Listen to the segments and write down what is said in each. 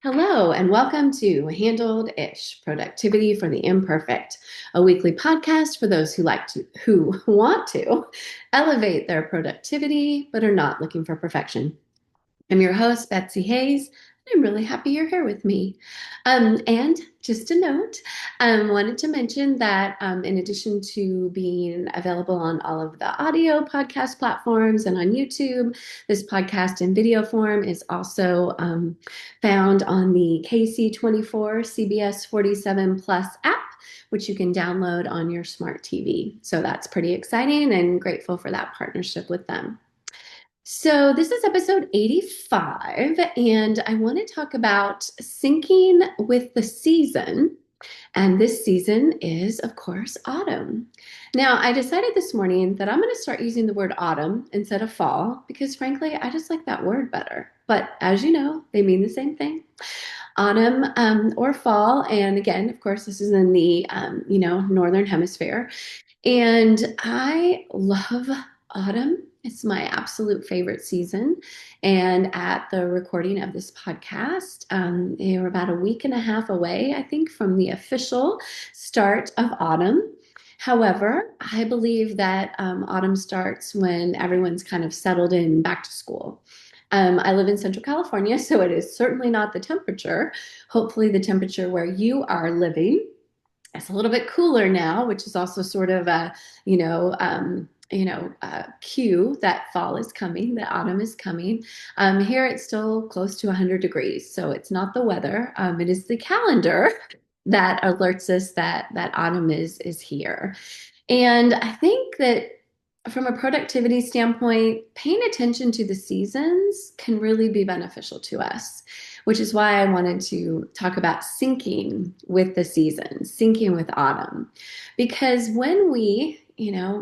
Hello, and welcome to Handled-ish Productivity for the Imperfect, a weekly podcast for those who want to elevate their productivity but are not looking for perfection. I'm your host, Betsy Hayes. I'm really happy you're here with me. And just a note, wanted to mention that in addition to being available on all of the audio podcast platforms and on YouTube, this podcast in video form is also found on the KC24 CBS 47 Plus app, which you can download on your smart TV. So that's pretty exciting and grateful for that partnership with them. So, this is episode 85, and I want to talk about syncing with the season. And this season is, of course, autumn. Now, I decided this morning that I'm going to start using the word autumn instead of fall because, frankly, I just like that word better. But as you know, they mean the same thing. Autumn or fall. And again, of course, this is in the, northern hemisphere. And I love autumn. It's my absolute favorite season. And at the recording of this podcast, we're about a week and a half away, I think, from the official start of autumn. However, I believe that autumn starts when everyone's kind of settled in back to school. I live in Central California, so it is certainly not the temperature. Hopefully, the temperature where you are living. It's a little bit cooler now, which is also sort of a, cue that fall is coming, that autumn is coming. Here it's still close to 100 degrees, so it's not the weather. It is the calendar that alerts us that autumn is here. And I think that from a productivity standpoint, paying attention to the seasons can really be beneficial to us, which is why I wanted to talk about syncing with the seasons, syncing with autumn. Because when we,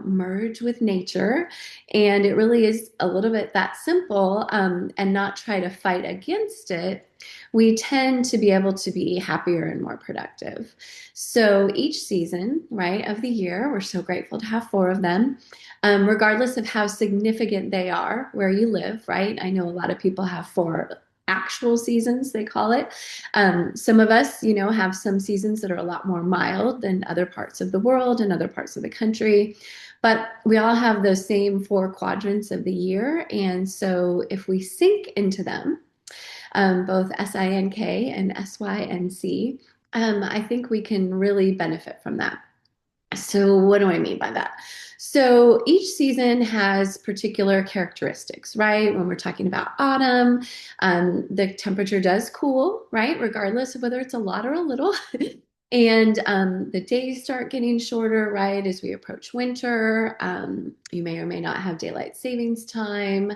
merge with nature, and it really is a little bit that simple, and not try to fight against it, we tend to be able to be happier and more productive. So each season, right, of the year, we're so grateful to have four of them, regardless of how significant they are where you live, right? I know a lot of people have four actual seasons, they call it. Some of us, have some seasons that are a lot more mild than other parts of the world and other parts of the country. But we all have those same four quadrants of the year. And so if we sink into them, both SINK and SYNC, I think we can really benefit from that. So, what do I mean by that? So, each season has particular characteristics, right? When we're talking about autumn, the temperature does cool, right? Regardless of whether it's a lot or a little. And the days start getting shorter, right? As we approach winter, you may or may not have daylight savings time.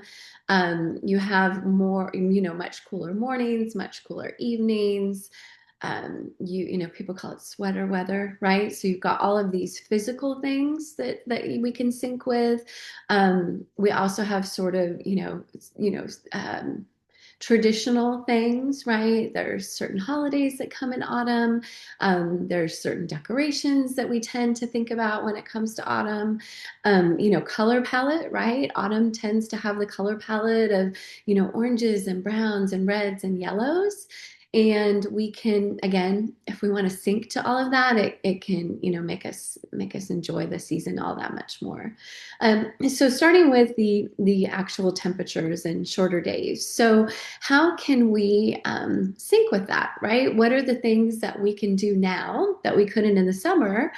You have more, much cooler mornings, much cooler evenings. People call it sweater weather, right? So you've got all of these physical things that we can sync with. We also have sort of, traditional things, right? There's certain holidays that come in autumn. There's certain decorations that we tend to think about when it comes to autumn. Color palette, right? Autumn tends to have the color palette of, oranges and browns and reds and yellows. And we can, again, if we want to sync to all of that, it can, make us enjoy the season all that much more. So starting with the actual temperatures and shorter days. So how can we sync with that, right? What are the things that we can do now that we couldn't in the summer?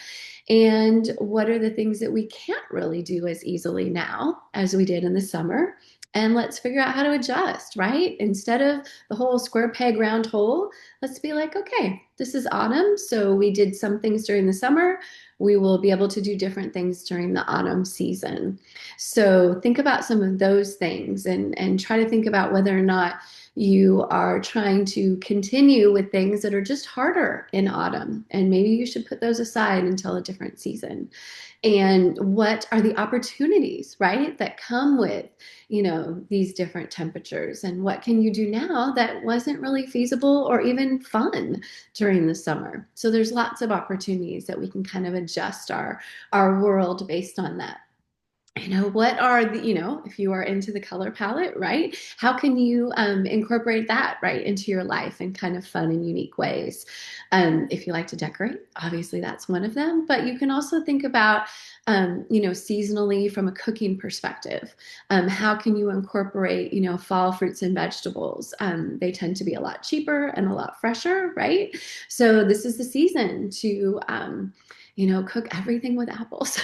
And what are the things that we can't really do as easily now as we did in the summer? And let's figure out how to adjust, right? Instead of the whole square peg round hole, let's be like, okay, this is autumn. So we did some things during the summer. We will be able to do different things during the autumn season. So think about some of those things and try to think about whether or not you are trying to continue with things that are just harder in autumn. And maybe you should put those aside until a different season. And what are the opportunities, right, that come with, these different temperatures? And what can you do now that wasn't really feasible or even fun during the summer? So there's lots of opportunities that we can kind of adjust our world based on that. What are if you are into the color palette, right? How can you incorporate that right into your life in kind of fun and unique ways? If you like to decorate, obviously that's one of them, but you can also think about, seasonally from a cooking perspective. How can you incorporate, fall fruits and vegetables? They tend to be a lot cheaper and a lot fresher, right? So this is the season to, cook everything with apples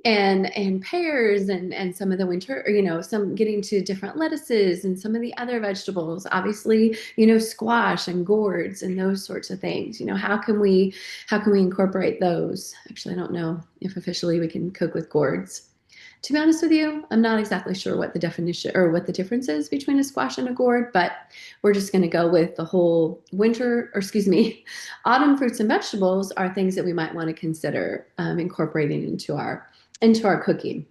and pears and some of the winter, some getting to different lettuces and some of the other vegetables, obviously, squash and gourds and those sorts of things. How can we incorporate those? Actually, I don't know if officially we can cook with gourds. To be honest with you, I'm not exactly sure what the definition or what the difference is between a squash and a gourd, but we're just going to go with the whole winter, or excuse me, autumn fruits and vegetables are things that we might want to consider incorporating into our cooking.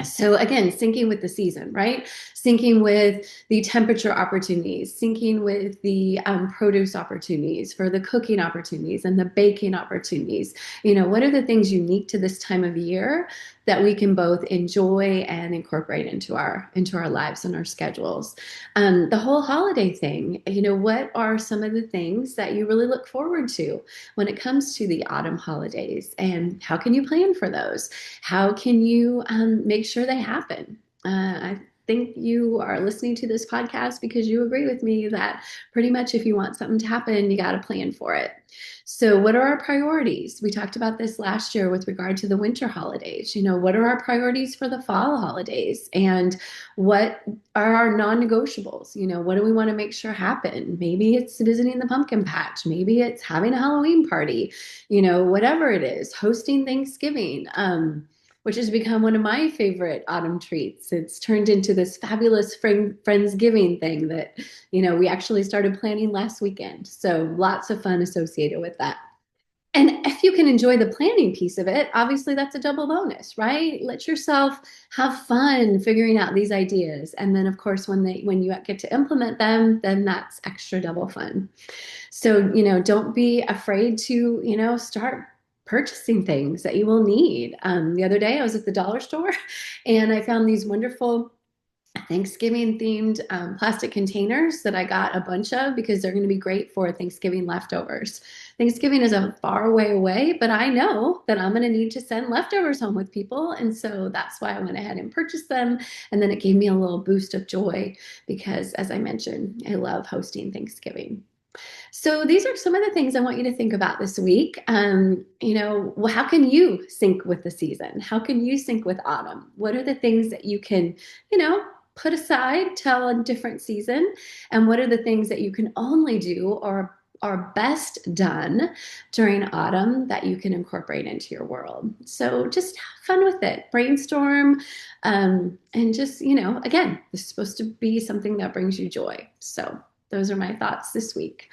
So again, syncing with the season, right? Syncing with the temperature opportunities, syncing with the produce opportunities for the cooking opportunities and the baking opportunities. What are the things unique to this time of year that we can both enjoy and incorporate into our lives and our schedules? The whole holiday thing. What are some of the things that you really look forward to when it comes to the autumn holidays, and how can you plan for those? How can you make sure they happen? I think you are listening to this podcast because you agree with me that pretty much if you want something to happen, you got to plan for it. So, what are our priorities? We talked about this last year with regard to the winter holidays. What are our priorities for the fall holidays? And what are our non-negotiables? What do we want to make sure happen? Maybe it's visiting the pumpkin patch. Maybe it's having a Halloween party, whatever it is, hosting Thanksgiving. Which has become one of my favorite autumn treats. It's turned into this fabulous Friendsgiving thing that, we actually started planning last weekend. So lots of fun associated with that. And if you can enjoy the planning piece of it, obviously that's a double bonus, right? Let yourself have fun figuring out these ideas. And then of course, when you get to implement them, then that's extra double fun. So, don't be afraid to, start purchasing things that you will need. The other day I was at the dollar store and I found these wonderful Thanksgiving themed plastic containers that I got a bunch of because they're going to be great for Thanksgiving leftovers. Thanksgiving is a far way away, but I know that I'm going to need to send leftovers home with people. And so that's why I went ahead and purchased them. And then it gave me a little boost of joy because, as I mentioned, I love hosting Thanksgiving. So these are some of the things I want you to think about this week. How can you sync with the season? How can you sync with autumn? What are the things that you can, put aside till a different season? And what are the things that you can only do or are best done during autumn that you can incorporate into your world? So just have fun with it, brainstorm, and just, again, this is supposed to be something that brings you joy. So those are my thoughts this week.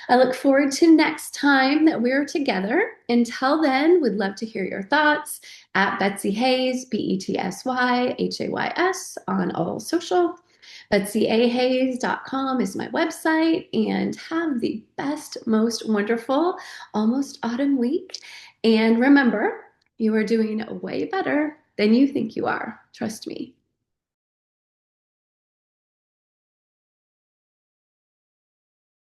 I look forward to next time that we're together. Until then, would love to hear your thoughts at Betsy Hays, BetsyHays on all social. BetsyAHays.com is my website, and have the best, most wonderful, almost autumn week. And remember, you are doing way better than you think you are. Trust me.